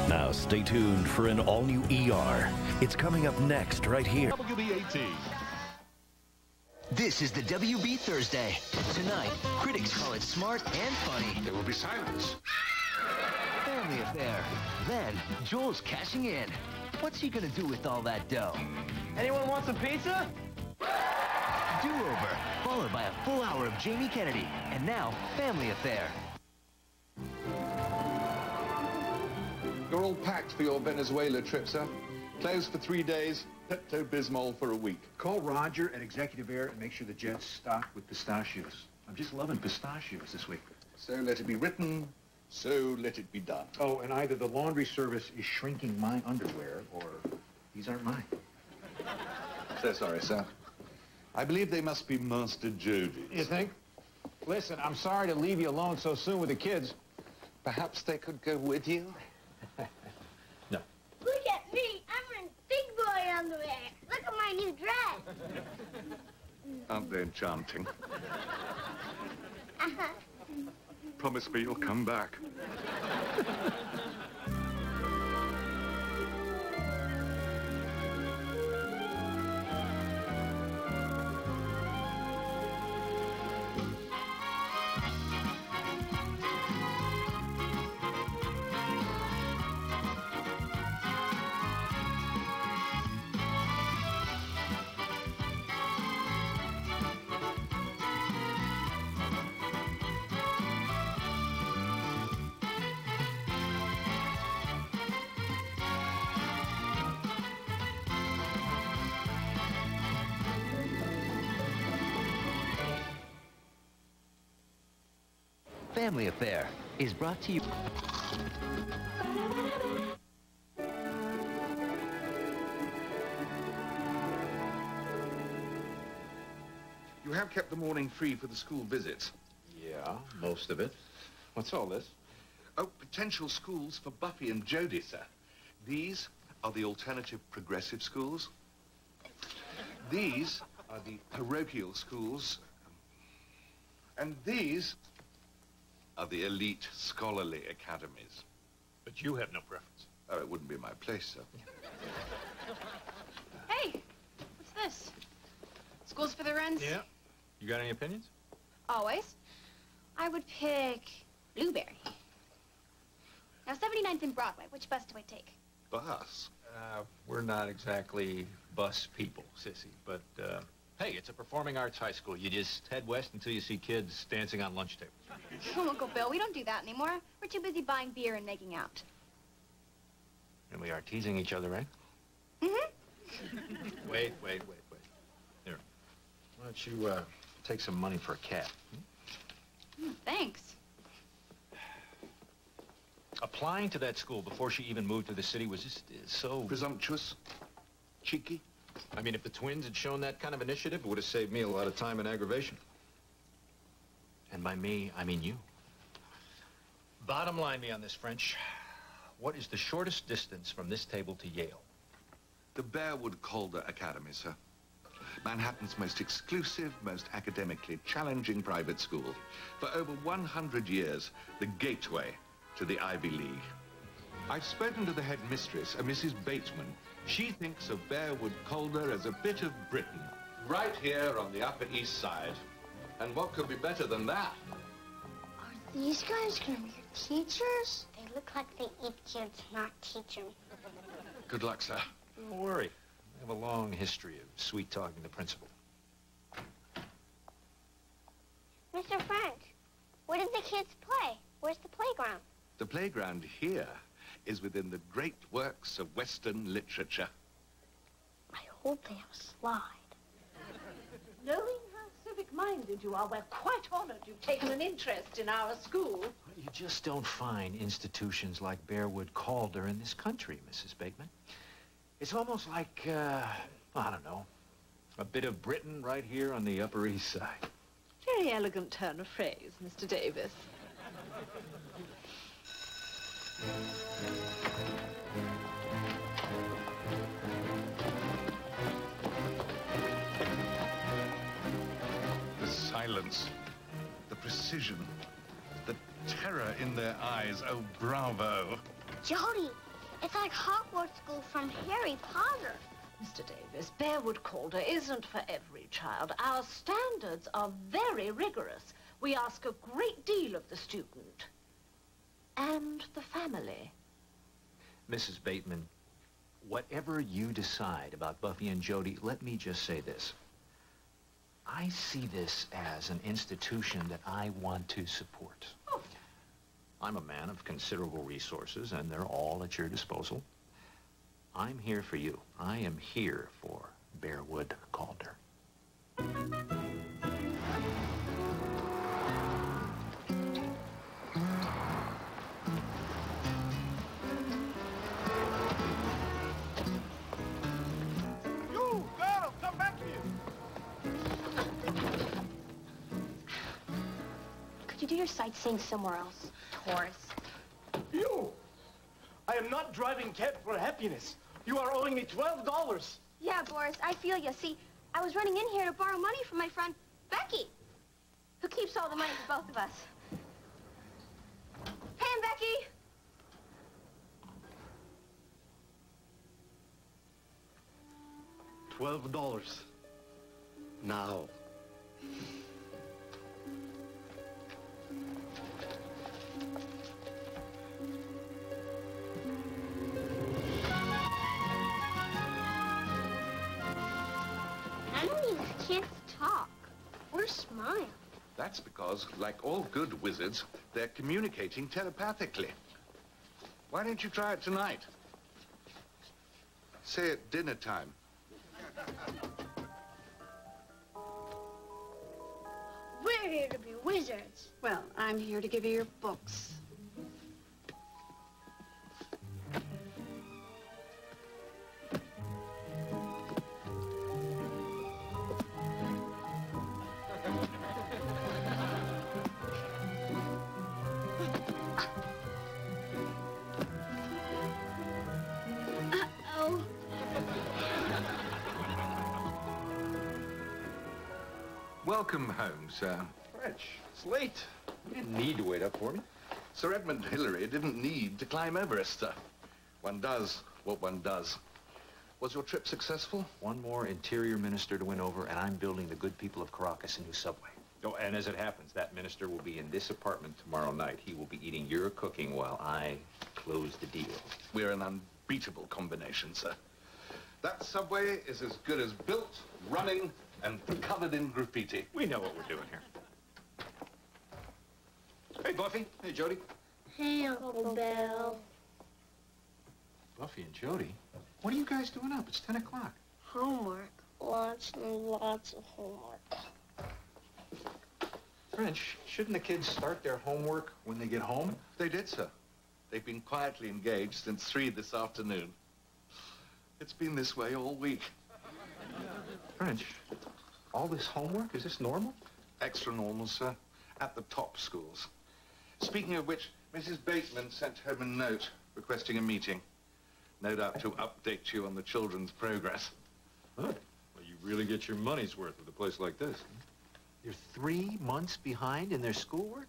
Now stay tuned for an all-new ER. It's coming up next right here. WB18. This is the WB Thursday. Tonight, critics call it smart and funny. There will be silence. Family affair. Then, Joel's cashing in. What's he gonna do with all that dough? Anyone want some pizza? Do-over, followed by a full hour of Jamie Kennedy. And now, family affair. You're all packed for your Venezuela trip, sir. Closed for 3 days, Pepto-Bismol for a week. Call Roger at Executive Air and make sure the jet's stocked with pistachios. I'm just loving pistachios this week. So let it be written, so let it be done. Oh, and either the laundry service is shrinking my underwear or these aren't mine. So sorry, sir. I believe they must be Master Jody's. You think? Listen, I'm sorry to leave you alone so soon with the kids. Perhaps they could go with you? No. Look at me. I'm in big boy underwear. Look at my new dress. Aren't they enchanting? Promise me you'll come back. Family Affair is brought to you. You have kept the morning free for the school visits. Yeah, most of it. What's all this? Oh, potential schools for Buffy and Jody, sir. These are the alternative progressive schools. These are the parochial schools. And these are the elite scholarly academies. But you have no preference. Oh, it wouldn't be my place, sir. Hey, what's this? Schools for the Wrens? Yeah. You got any opinions? Always. I would pick Blueberry. Now, 79th and Broadway. Which bus do I take? Bus? We're not exactly bus people, Cissy, but, hey, it's a performing arts high school. You just head west until you see kids dancing on lunch tables. Oh, Uncle Bill, we don't do that anymore. We're too busy buying beer and making out. And we are teasing each other, right? Mm-hmm. Wait. Here. Why don't you, take some money for a cab? Thanks. Applying to that school before she even moved to the city was just so... Presumptuous? Cheeky? I mean, if the twins had shown that kind of initiative, it would have saved me a lot of time and aggravation. And by me, I mean you. Bottom line me on this, French. What is the shortest distance from this table to Yale? The Bearwood Calder Academy, sir. Manhattan's most exclusive, most academically challenging private school. For over 100 years, the gateway to the Ivy League. I've spoken to the headmistress, a Mrs. Bateman. She thinks of Bearwood Calder as a bit of Britain, right here on the Upper East Side. And what could be better than that? Are these guys gonna be your teachers? They look like they eat kids, not teach them. Good luck, sir. Don't worry. I have a long history of sweet-talking the principal. Mr. Frank, where did the kids play? Where's the playground? The playground here is within the great works of Western literature. I hope they have a slide. Knowing how civic-minded you are, we're quite honored you've taken an interest in our school. You just don't find institutions like Bearwood Calder in this country, Mrs. Bateman. It's almost like, I don't know, a bit of Britain right here on the Upper East Side. Very elegant turn of phrase, Mr. Davis. The silence, the precision, the terror in their eyes. Oh, bravo. Jody, It's like Hogwarts School from Harry Potter. Mr. Davis, Bearwood Calder isn't for every child. Our standards are very rigorous. We ask a great deal of the student and the family. Mrs. Bateman, whatever you decide about Buffy and Jody, let me just say this. I see this as an institution that I want to support. Oh. I'm a man of considerable resources, and they're all at your disposal. I'm here for you. I am here for Bearwood Calder. You, girl, come back here. Could you do your sightseeing somewhere else? Taurus. You! I am not driving cab for happiness. You are owing me $12. Yeah, Boris, I feel you. See, I was running in here to borrow money from my friend Becky, who keeps all the money for both of us. Hey, Becky! $12. Now. None of these kids talk or smile. That's because, like all good wizards, they're communicating telepathically. Why don't you try it tonight? Say at dinner time. We're here to be wizards. Well, I'm here to give you your books. Uh-oh. Welcome home, sir. French, it's late. You didn't need to wait up for me. Sir Edmund Hillary didn't need to climb Everest, sir. One does what one does. Was your trip successful? One more interior minister to win over, and I'm building the good people of Caracas a new subway. Oh, and as it happens, that minister will be in this apartment tomorrow night. He will be eating your cooking while I close the deal. We're an unbeatable combination, sir. That subway is as good as built, running, and covered in graffiti. We know what we're doing here. Hey, Buffy. Hey, Jody. Hey, Uncle Bill. Buffy and Jody? What are you guys doing up? It's 10 o'clock. Homework. Lots and lots of homework. French, shouldn't the kids start their homework when they get home? They did, sir. They've been quietly engaged since 3 this afternoon. It's been this way all week. French, all this homework, is this normal? Extra normal, sir. At the top schools. Speaking of which, Mrs. Bateman sent home a note requesting a meeting. No doubt to update you on the children's progress. Huh. Well, you really get your money's worth with a place like this. You're 3 months behind in their schoolwork?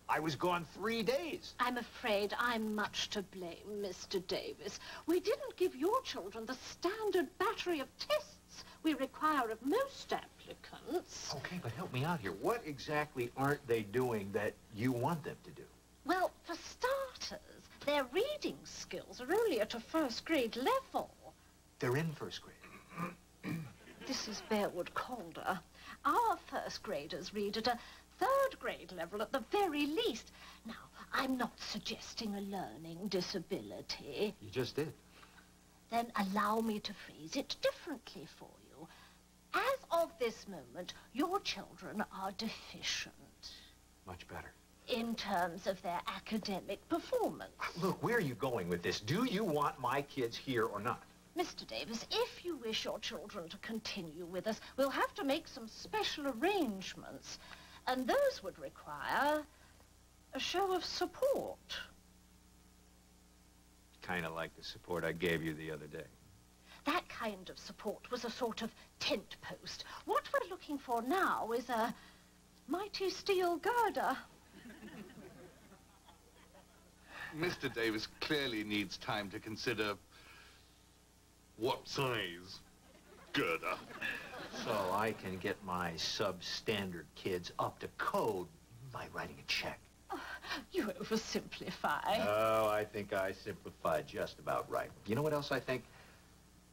I was gone 3 days. I'm afraid I'm much to blame, Mr. Davis. We didn't give your children the standard battery of tests we require of most applicants. Okay, but help me out here. What exactly aren't they doing that you want them to do? Well, for starters, their reading skills are only at a first grade level. They're in first grade. This is Bearwood Calder. Our first graders read at a third grade level at the very least. Now, I'm not suggesting a learning disability. You just did. Then allow me to phrase it differently for you. As of this moment, your children are deficient. Much better. In terms of their academic performance. Look, where are you going with this? Do you want my kids here or not? Mr. Davis, if you wish your children to continue with us, we'll have to make some special arrangements. And those would require a show of support. Kind of like the support I gave you the other day. That kind of support was a sort of tent post. What we're looking for now is a mighty steel girder. Mr. Davis clearly needs time to consider what size girder. So I can get my substandard kids up to code by writing a check. Oh, you oversimplify. Oh, I think I simplified just about right. You know what else I think?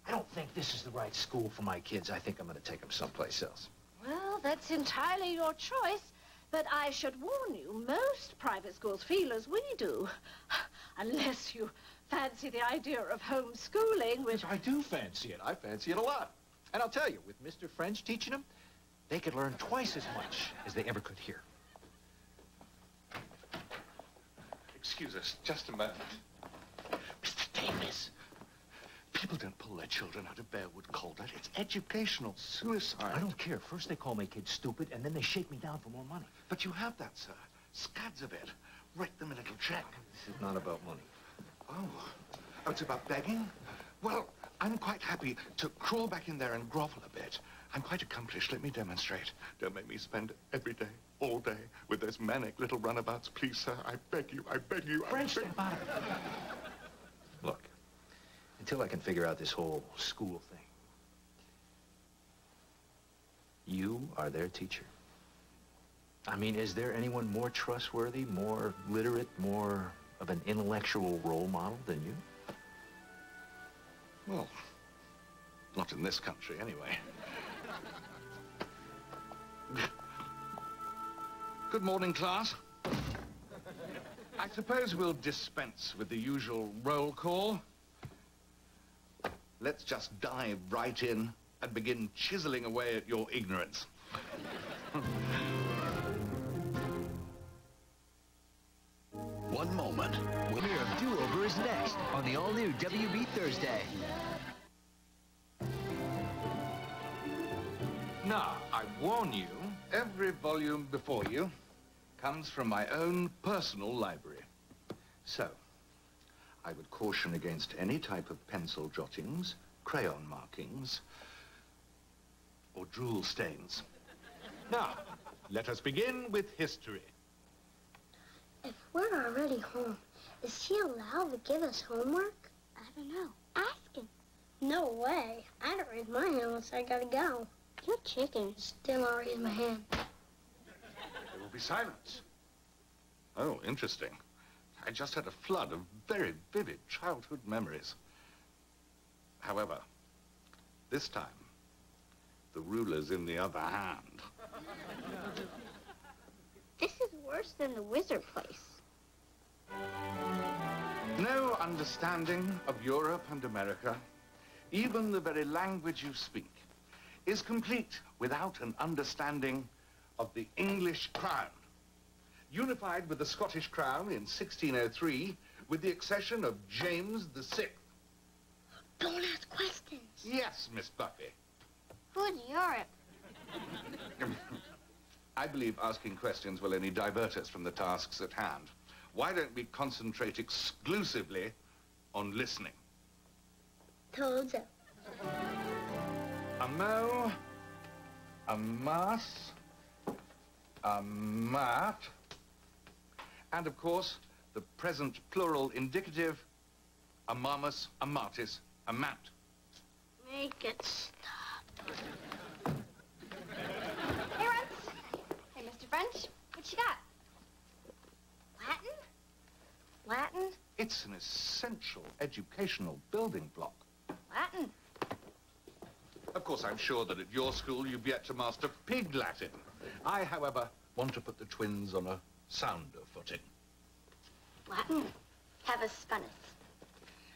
I don't think this is the right school for my kids. I think I'm going to take them someplace else. Well, that's entirely your choice. But I should warn you, most private schools feel as we do. Unless you fancy the idea of homeschooling, which... I do fancy it. I fancy it a lot. And I'll tell you, with Mr. French teaching them, they could learn twice as much as they ever could here. Excuse us, just a moment. Mr. Davis, people don't pull their children out of Bearwood Calder. It's educational suicide. I don't care. First they call me kid stupid, and then they shake me down for more money. But you have that, sir. Scads of it. Write them a little check. This is not about money. Oh, it's about begging? Well, I'm quite happy to crawl back in there and grovel a bit. I'm quite accomplished. Let me demonstrate. Don't make me spend every day, all day, with those manic little runabouts. Please, sir, I beg you, I beg you. French, step out of it. Look, until I can figure out this whole school thing, you are their teacher. I mean, is there anyone more trustworthy, more literate, more of an intellectual role model than you? Well, not in this country, anyway. Good morning, class. I suppose we'll dispense with the usual roll call. Let's just dive right in and begin chiseling away at your ignorance. One moment. Winner of Do-Over is next on the all-new WB Thursday. Now, I warn you, every volume before you comes from my own personal library. So, I would caution against any type of pencil jottings, crayon markings, or drool stains. Now, let us begin with history. If we're already home, is he allowed to give us homework? I don't know. Ask him. No way. I don't raise my hand unless I gotta go. You're chicken. Still I'll raise my hand. There will be silence. Oh, interesting. I just had a flood of very vivid childhood memories. However, this time, the ruler's in the other hand. This is worse than the wizard place. No understanding of Europe and America, even the very language you speak, is complete without an understanding of the English crown. Unified with the Scottish crown in 1603, with the accession of James VI. Don't ask questions. Yes, Miss Buffy. Who's Europe? I believe asking questions will only divert us from the tasks at hand. Why don't we concentrate exclusively on listening? Told you. A mo, a mas, a mat, and of course, the present plural indicative, a mamus, a martis, a mat. Make it stop. Hey, Runtz. Hey, Mr. French. What you got? Latin? Latin? It's an essential educational building block. Latin. Of course, I'm sure that at your school you've yet to master Pig Latin. I, however, want to put the twins on a sounder footing. Latin. Cavus spinus.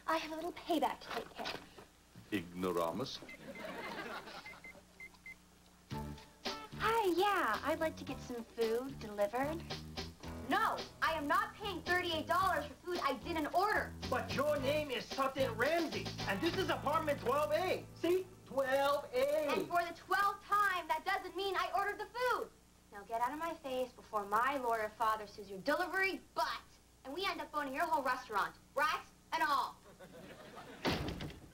I have a little payback to take care of. Ignoramus. Hi, yeah. I'd like to get some food delivered. No, I am not paying $38 for food I didn't order. But your name is Sutton Ramsey, and this is apartment 12A. See? 12A. And for the 12th time, that doesn't mean I ordered the food. Now get out of my face before my lawyer father sues your delivery butt, and we end up owning your whole restaurant, rats and all.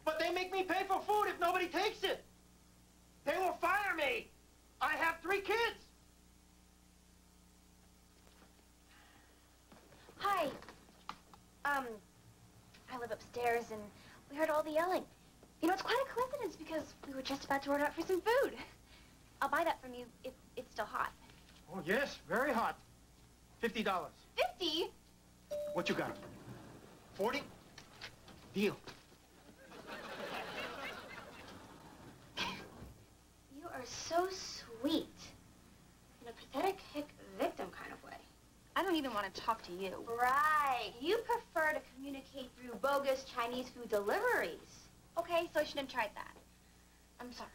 But they make me pay for food if nobody takes it. They will fire me. I have 3 kids. Hi. upstairs and we heard all the yelling. You know, it's quite a coincidence because we were just about to order out for some food. I'll buy that from you if it's still hot. Oh, yes, very hot. $50. 50? What you got? 40? Deal. You are so sweet. In a pathetic hick victim kind of way. I don't even want to talk to you. Right. You prefer to communicate through bogus Chinese food deliveries. Okay, so I shouldn't have tried that. I'm sorry.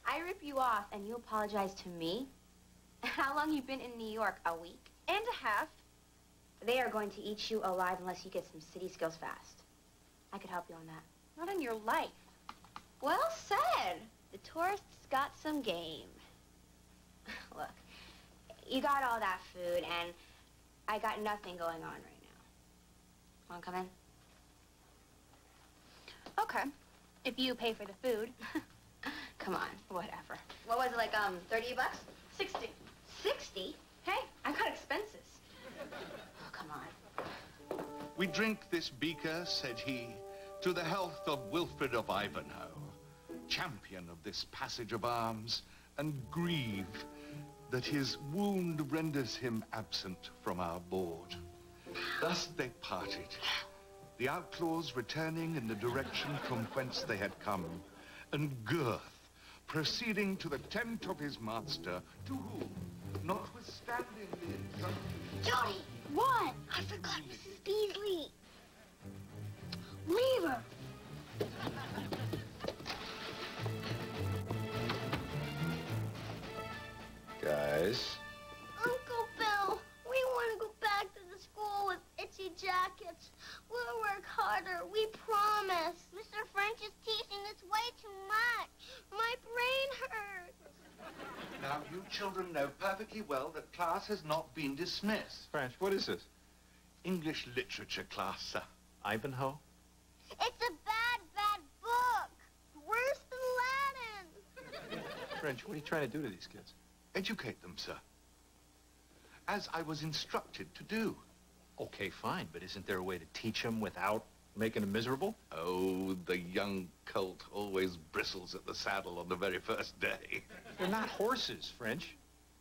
I rip you off and you apologize to me? How long you been in New York? A week? And a half. They are going to eat you alive unless you get some city skills fast. I could help you on that. Not in your life. Well said. The tourists got some game. Look, you got all that food and I got nothing going on right now. Wanna come in? Okay. If you pay for the food. Come on, whatever. What was it, like, 30 bucks? 60. 60? Hey, I got expenses. Oh, come on. We drink this beaker, said he, to the health of Wilfred of Ivanhoe, champion of this passage of arms, and grieve that his wound renders him absent from our board. Thus they parted, the outlaws returning in the direction from whence they had come, and Girth proceeding to the tent of his master, to whom, notwithstanding the injunctions... Jody! What? I forgot Mrs. Beasley. Leave her. Guys. Uncle Bill, we want to go back to the school with itchy jackets. We'll work harder, we promise. Mr. French is teaching us way too much. My brain hurts. Now, you children know perfectly well that class has not been dismissed. French, what is this? English literature class, sir. Ivanhoe? It's a bad, bad book. Worse than Latin. French, what are you trying to do to these kids? Educate them, sir. As I was instructed to do. Okay, fine, but isn't there a way to teach them without making them miserable? Oh, the young colt always bristles at the saddle on the very first day. They're not horses, French.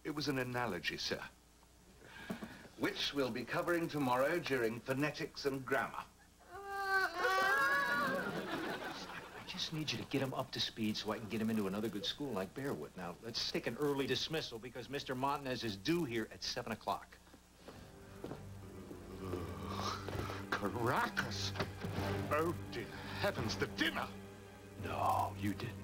It was an analogy, sir, which we'll be covering tomorrow during phonetics and grammar. I just need you to get them up to speed so I can get them into another good school like Bearwood. Now, let's take an early dismissal because Mr. Montanez is due here at 7 o'clock. Caracas! Oh, dear heavens, the dinner! No, you didn't.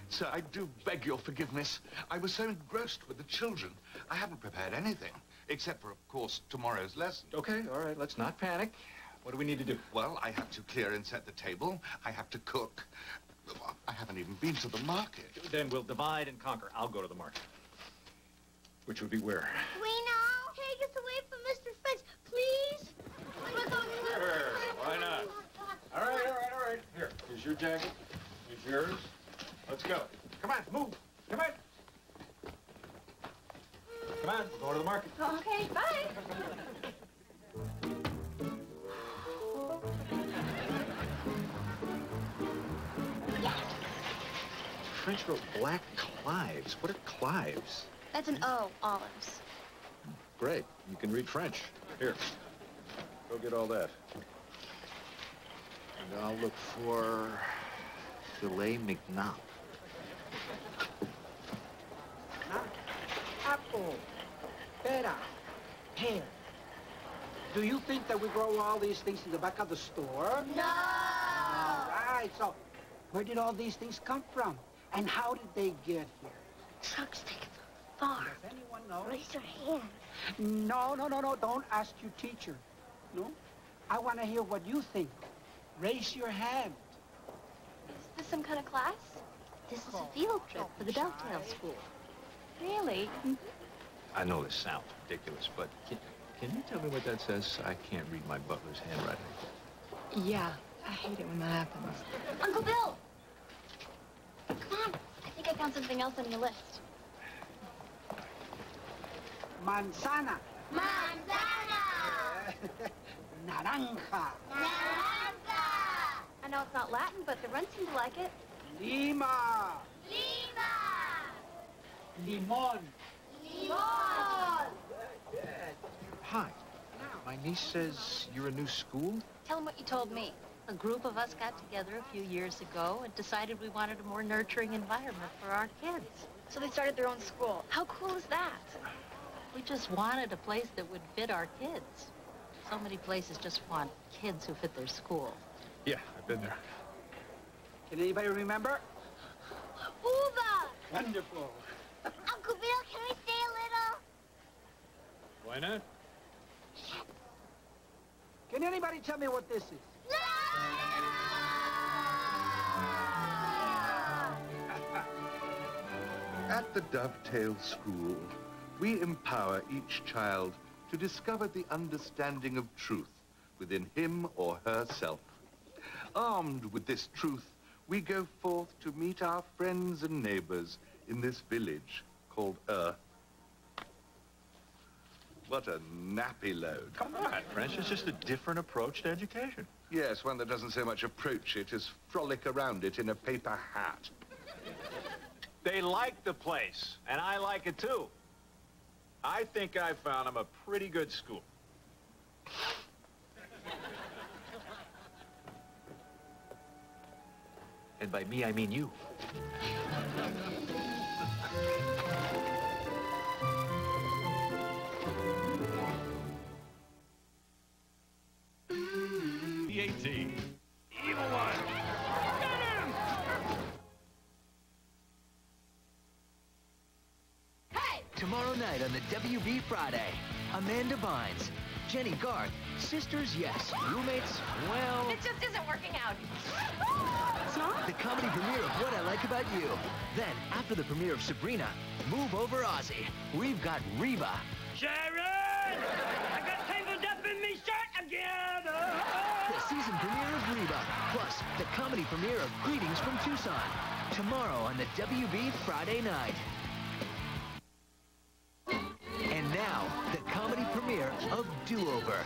Sir, I do beg your forgiveness. I was so engrossed with the children. I haven't prepared anything, except for, of course, tomorrow's lesson. Okay, all right, let's not panic. What do we need to do? Well, I have to clear and set the table. I have to cook. I haven't even been to the market. Then we'll divide and conquer. I'll go to the market. Which would be where? We know. Take us away from Mr. French, please. Sure, why not? All right. Here, here's your jacket. Here's yours. Let's go. Come on, move. Come on. Come on, we're going to the market. Okay, bye. French wrote Black Clives. What are Clives? That's an O, olives. Great. You can read French. Here. Go get all that. And I'll look for filet mignon. Apple, pera, pear. Do you think that we grow all these things in the back of the store? No! All right, so where did all these things come from? And how did they get here? Trucks take them far. Does anyone know? Raise your hand. No. Don't ask your teacher. No? I want to hear what you think. Raise your hand. Is this some kind of class? This is a field trip for the Dovetail School. Really? I know this sounds ridiculous, but can you tell me what that says? I can't read my butler's handwriting. Yeah, I hate it when that happens. Uncle Bill! Come on. I think I found something else on your list. Manzana. Manzana! Naranja. Naranja! I know it's not Latin, but the Runs seem to like it. Lima. Lima! Limon. Limon! Hi. My niece says you're a new school? Tell him what you told me. A group of us got together a few years ago and decided we wanted a more nurturing environment for our kids. So they started their own school. How cool is that? We just wanted a place that would fit our kids. So many places just want kids who fit their school. Yeah, I've been there. Can anybody remember? Uva! Wonderful. Uncle Bill, can we stay a little? Why not? Can anybody tell me what this is? At the Dovetail School, we empower each child to discover the understanding of truth within him or herself. Armed with this truth, we go forth to meet our friends and neighbors in this village called Earth. What a nappy load. Come on, French. It's just a different approach to education. Yes, one that doesn't so much approach it as frolic around it in a paper hat. They like the place, and I like it too. I think I found them a pretty good school. And by me, I mean you. PAT. Evil one. Get him! Hey! Tomorrow night on the WB Friday, Amanda Bynes, Jenny Garth, sisters, yes. Roommates, well... It just isn't working out. The comedy premiere of What I Like About You. Then, after the premiere of Sabrina, Move Over Ozzy, we've got Reba. Sharon! I got tangled up in me shirt again! The season premiere of Reba, plus the comedy premiere of Greetings from Tucson. Tomorrow on the WB Friday night. And now, the comedy premiere of Do-Over.